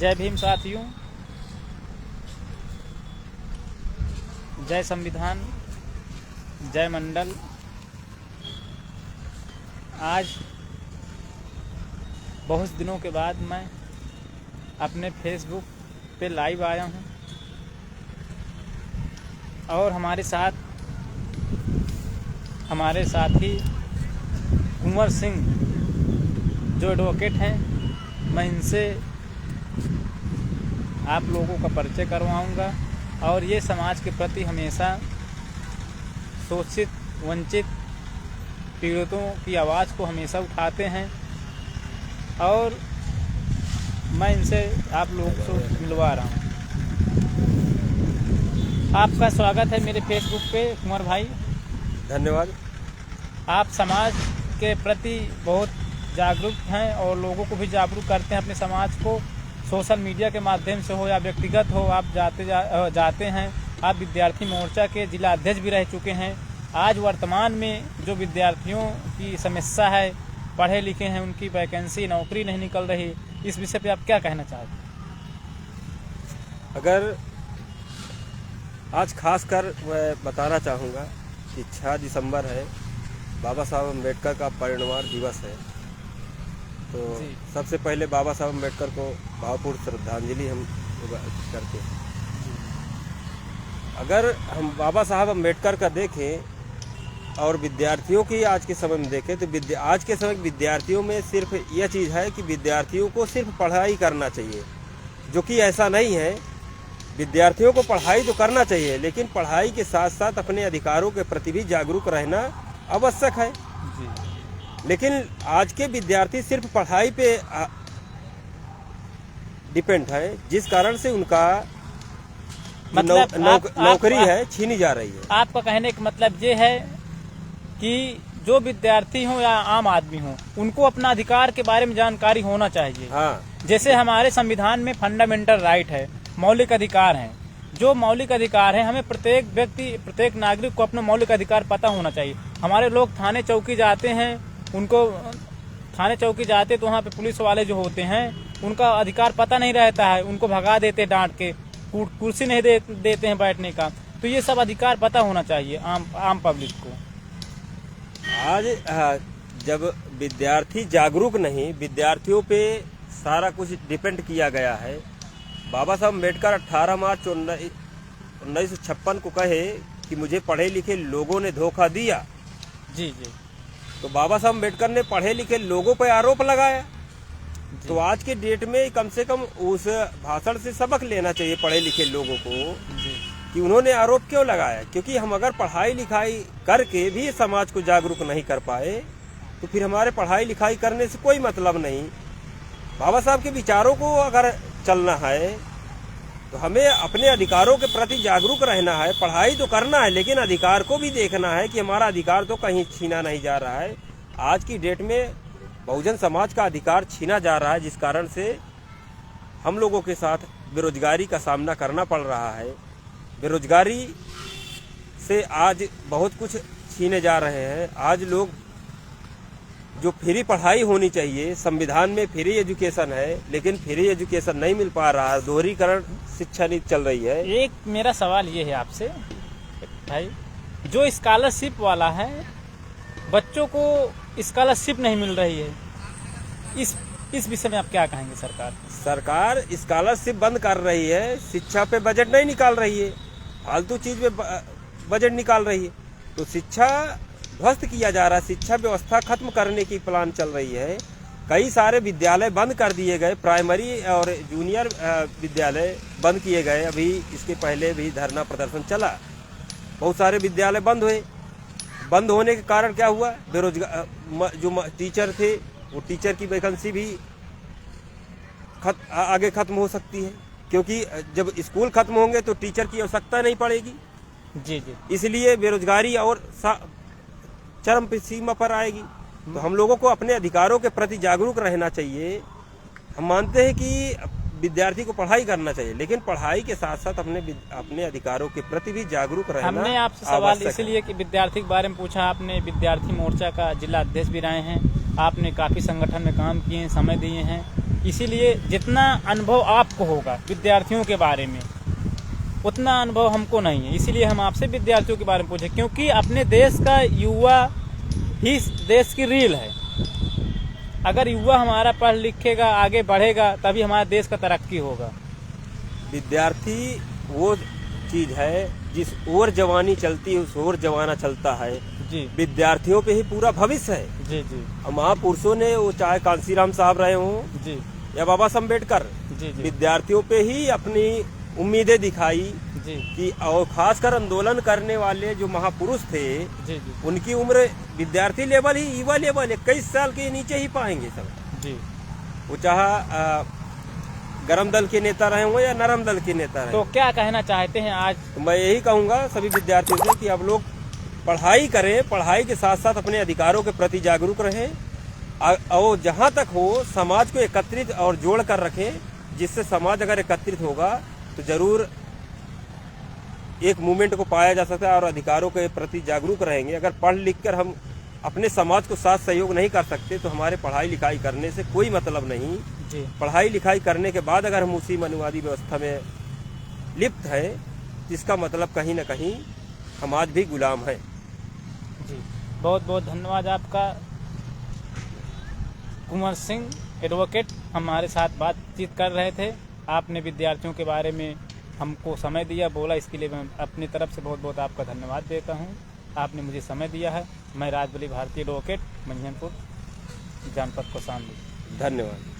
जय भीम साथियों, जय संविधान, जय मंडल। आज बहुत दिनों के बाद मैं अपने फेसबुक पे लाइव आया हूँ और हमारे साथी कुंवर सिंह जो एडवोकेट हैं, मैं इनसे आप लोगों का परिचय करवाऊंगा और ये समाज के प्रति हमेशा शोषित, वंचित, पीड़ितों की आवाज़ को हमेशा उठाते हैं और मैं इनसे आप लोगों से मिलवा रहा हूँ। आपका स्वागत है मेरे फेसबुक पे कुंवर भाई। धन्यवाद। आप समाज के प्रति बहुत जागरूक हैं और लोगों को भी जागरूक करते हैं अपने समाज को, सोशल मीडिया के माध्यम से हो या व्यक्तिगत हो। आप जाते हैं। आप विद्यार्थी मोर्चा के जिला अध्यक्ष भी रह चुके हैं। आज वर्तमान में जो विद्यार्थियों की समस्या है, पढ़े लिखे हैं, उनकी वैकेंसी, नौकरी नहीं निकल रही, इस विषय पे आप क्या कहना चाहते हैं? अगर आज खासकर मैं बताना चाहूँगा कि 6 दिसंबर है, बाबा साहब अम्बेडकर का परिनिर्वाण दिवस है। तो सबसे पहले बाबा साहब अम्बेडकर को भावपूर्ण श्रद्धांजलि हम करते हैं। अगर हम बाबा साहब अम्बेडकर का देखें और विद्यार्थियों की आज के समय में देखें तो आज के समय विद्यार्थियों में सिर्फ यह चीज़ है कि विद्यार्थियों को सिर्फ पढ़ाई करना चाहिए, जो कि ऐसा नहीं है। विद्यार्थियों को पढ़ाई तो करना चाहिए, लेकिन पढ़ाई के साथ साथ अपने अधिकारों के प्रति भी जागरूक रहना आवश्यक है। लेकिन आज के विद्यार्थी सिर्फ पढ़ाई पे डिपेंड है, जिस कारण से उनका मतलब नौकरी है छीनी जा रही है। आपका कहने का मतलब ये है कि जो विद्यार्थी हो या आम आदमी हो, उनको अपना अधिकार के बारे में जानकारी होना चाहिए। हाँ। जैसे हमारे संविधान में फंडामेंटल राइट है, मौलिक अधिकार हैं। जो मौलिक अधिकार है, हमें प्रत्येक व्यक्ति, प्रत्येक नागरिक को अपना मौलिक अधिकार पता होना चाहिए। हमारे लोग थाने चौकी जाते हैं, तो वहाँ पे पुलिस वाले जो होते हैं, उनका अधिकार पता नहीं रहता है, उनको भगा देते डांट के, कुर्सी नहीं देते हैं बैठने का। तो ये सब अधिकार पता होना चाहिए आम पब्लिक को। आज जब विद्यार्थी जागरूक नहीं, विद्यार्थियों पे सारा कुछ डिपेंड किया गया है। बाबा साहब अम्बेडकर 18 मार्च 1956 को कहे कि मुझे पढ़े लिखे लोगों ने धोखा दिया। जी। तो बाबा साहब अम्बेडकर ने पढ़े लिखे लोगों पर आरोप लगाया। तो आज के डेट में कम से कम उस भाषण से सबक लेना चाहिए पढ़े लिखे लोगों को कि उन्होंने आरोप क्यों लगाया। क्योंकि हम अगर पढ़ाई लिखाई करके भी समाज को जागरूक नहीं कर पाए तो फिर हमारे पढ़ाई लिखाई करने से कोई मतलब नहीं। बाबा साहब के विचारों को अगर चलना है तो हमें अपने अधिकारों के प्रति जागरूक रहना है। पढ़ाई तो करना है, लेकिन अधिकार को भी देखना है कि हमारा अधिकार तो कहीं छीना नहीं जा रहा है। आज की डेट में बहुजन समाज का अधिकार छीना जा रहा है, जिस कारण से हम लोगों के साथ बेरोजगारी का सामना करना पड़ रहा है। बेरोजगारी से आज बहुत कुछ छीने जा रहे हैं। आज लोग जो फ्री पढ़ाई होनी चाहिए, संविधान में फ्री एजुकेशन है, लेकिन फ्री एजुकेशन नहीं मिल पा रहा है। दोहरीकरण शिक्षा नीति चल रही है। एक मेरा सवाल ये है आपसे भाई, जो स्कॉलरशिप वाला है, बच्चों को स्कॉलरशिप नहीं मिल रही है, इस विषय में आप क्या कहेंगे? सरकार स्कॉलरशिप बंद कर रही है, शिक्षा पे बजट नहीं निकाल रही है, फालतू चीज पे बजट निकाल रही है। तो शिक्षा ध्वस्त किया जा रहा है, शिक्षा व्यवस्था खत्म करने की प्लान चल रही है। कई सारे विद्यालय बंद कर दिए गए, प्राइमरी और जूनियर विद्यालय बंद किए गए। अभी इसके पहले भी धरना प्रदर्शन चला, बहुत सारे विद्यालय बंद हुए। बंद होने के कारण क्या हुआ? बेरोजगार जो टीचर थे, वो टीचर की वैकेंसी भी आगे खत्म हो सकती है, क्योंकि जब स्कूल खत्म होंगे तो टीचर की आवश्यकता नहीं पड़ेगी। जी। इसलिए बेरोजगारी और चरम सीमा पर आएगी। तो हम लोगों को अपने अधिकारों के प्रति जागरूक रहना चाहिए। हम मानते हैं कि विद्यार्थी को पढ़ाई करना चाहिए, लेकिन पढ़ाई के साथ साथ अपने अधिकारों के प्रति भी जागरूक रहना। हमने आपसे सवाल इसलिए कि विद्यार्थी के बारे में पूछा, आपने विद्यार्थी मोर्चा का जिला अध्यक्ष भी रहे हैं, आपने काफ़ी संगठन में काम किए हैं, समय दिए हैं, इसीलिए जितना अनुभव आपको होगा विद्यार्थियों के बारे में, उतना अनुभव हमको नहीं है। इसीलिए हम आपसे विद्यार्थियों के बारे में पूछे, क्योंकि अपने देश का युवा ही देश की रीढ़ है। अगर युवा हमारा पढ़ लिखेगा, आगे बढ़ेगा, तभी हमारे देश का तरक्की होगा। विद्यार्थी वो चीज है जिस ओर जवानी चलती है उस ओर जमाना चलता है। जी विद्यार्थियों पे ही पूरा भविष्य है। जी जी महापुरुषों ने, वो चाहे कांसीराम साहब रहे हों जी या बाबा साहब अम्बेडकर, जी जी विद्यार्थियों पे ही अपनी उम्मीदें दिखाई जी कि, और खासकर आंदोलन करने वाले जो महापुरुष थे जी जी उनकी उम्र विद्यार्थी लेवल ही, युवा लेवल 21 साल के नीचे ही पाएंगे सब। जी। वो चाहे गरम दल के नेता रहे हों या नरम दल के नेता रहे। तो क्या कहना चाहते हैं आज? तो मैं यही कहूंगा सभी विद्यार्थियों से कि अब लोग पढ़ाई करें, पढ़ाई के साथ साथ अपने अधिकारों के प्रति जागरूक रहें, और जहां तक हो समाज को एकत्रित और जोड़ कर रखें, जिससे समाज अगर एकत्रित होगा तो जरूर एक मूवमेंट को पाया जा सकता है और अधिकारों के प्रति जागरूक रहेंगे। अगर पढ़ लिख कर हम अपने समाज को साथ सहयोग नहीं कर सकते तो हमारे पढ़ाई लिखाई करने से कोई मतलब नहीं। जी। पढ़ाई लिखाई करने के बाद अगर हम उसी मनुवादी व्यवस्था में लिप्त हैं, इसका मतलब कहीं न कहीं हम आज भी गुलाम हैं। जी, बहुत बहुत धन्यवाद आपका। कुंवर सिंह एडवोकेट हमारे साथ बातचीत कर रहे थे। आपने विद्यार्थियों के बारे में हमको समय दिया, बोला, इसके लिए मैं अपनी तरफ से बहुत बहुत आपका धन्यवाद देता हूं। आपने मुझे समय दिया है। मैं राजबली भारती एडवोकेट, मंझनपुर जनपद कौशाम्बी। धन्यवाद।